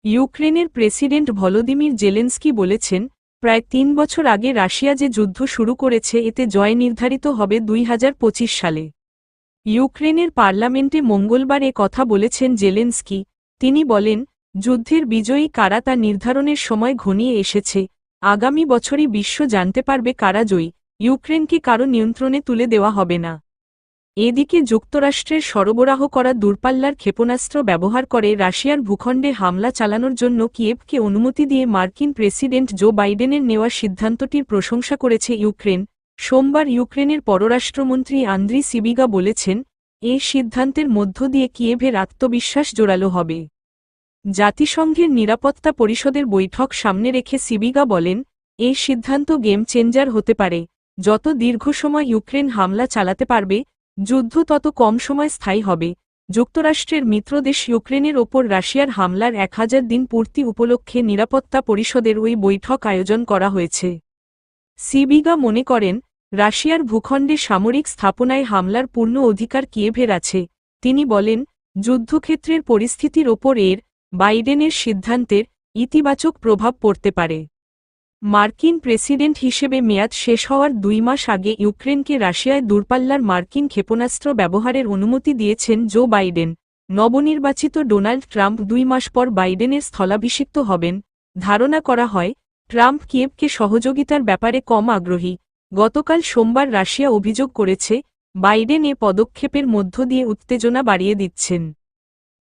ইউক্রেনের president Volodymyr Zelensky বলেছেন, প্রায় ৩ বছর আগে রাশিয়া যে যুদ্ধ শুরু করেছে এতে জয় নির্ধারিত হবে ২০২৫ সালে। ইউক্রেনের পার্লামেন্টে মঙ্গলবার এ কথা বলেছেন জেলেনস্কি। তিনি বলেন, যুদ্ধের বিজয়ী কারা তা নির্ধারণের সময় ঘনিয়ে এসেছে। আগামী বছরই বিশ্ব জানতে পারবে কারা জয়ী। ইউক্রেনকে কারো নিয়ন্ত্রণে তুলে দেওয়া হবে না। এদিকে যুক্তরাষ্ট্রের সরবরাহ করা দূরপাল্লার ক্ষেপণাস্ত্র ব্যবহার করে রাশিয়ার ভূখণ্ডে হামলা চালানোর জন্য কিয়েভকে অনুমতি দিয়ে মার্কিন প্রেসিডেন্ট জো বাইডেনের নেওয়া সিদ্ধান্তটির প্রশংসা করেছে ইউক্রেন। সোমবার ইউক্রেনের পররাষ্ট্রমন্ত্রী আন্দ্রি সিবিগা বলেছেন, এই সিদ্ধান্তের মধ্য দিয়ে কিয়েভের আত্মবিশ্বাস জোরালো হবে। জাতিসংঘের নিরাপত্তা পরিষদের বৈঠক সামনে রেখে সিবিগা বলেন, এই সিদ্ধান্ত গেম চেঞ্জার হতে পারে। যত দীর্ঘ সময় ইউক্রেন হামলা চালাতে পারবে, যুদ্ধ তত কম সময় স্থায়ী হবে। যুক্তরাষ্ট্রের মিত্রদেশ ইউক্রেনের ওপর রাশিয়ার হামলার ১০০০ দিন পূর্তি উপলক্ষে নিরাপত্তা পরিষদের ওই বৈঠক আয়োজন করা হয়েছে। সিবিগা মনে করেন, রাশিয়ার ভূখণ্ডে সামরিক স্থাপনায় হামলার পূর্ণ অধিকার কিয়েভের আছে। তিনি বলেন, যুদ্ধক্ষেত্রের পরিস্থিতির ওপর বাইডেনের সিদ্ধান্তের ইতিবাচক প্রভাব পড়তে পারে। মার্কিন প্রেসিডেন্ট হিসেবে মেয়াদ শেষ হওয়ার ২ মাস আগে ইউক্রেনকে রাশিয়ায় দূরপাল্লার মার্কিন ক্ষেপণাস্ত্র ব্যবহারের অনুমতি দিয়েছেন জো বাইডেন। নবনির্বাচিত ডোনাল্ড ট্রাম্প ২ মাস পর বাইডেনের স্থলাভিষিক্ত হবেন। ধারণা করা হয়, ট্রাম্প কিয়েভকে সহযোগিতার ব্যাপারে কম আগ্রহী। গতকাল সোমবার রাশিয়া অভিযোগ করেছে, বাইডেন এ পদক্ষেপের মধ্য দিয়ে উত্তেজনা বাড়িয়ে দিচ্ছেন।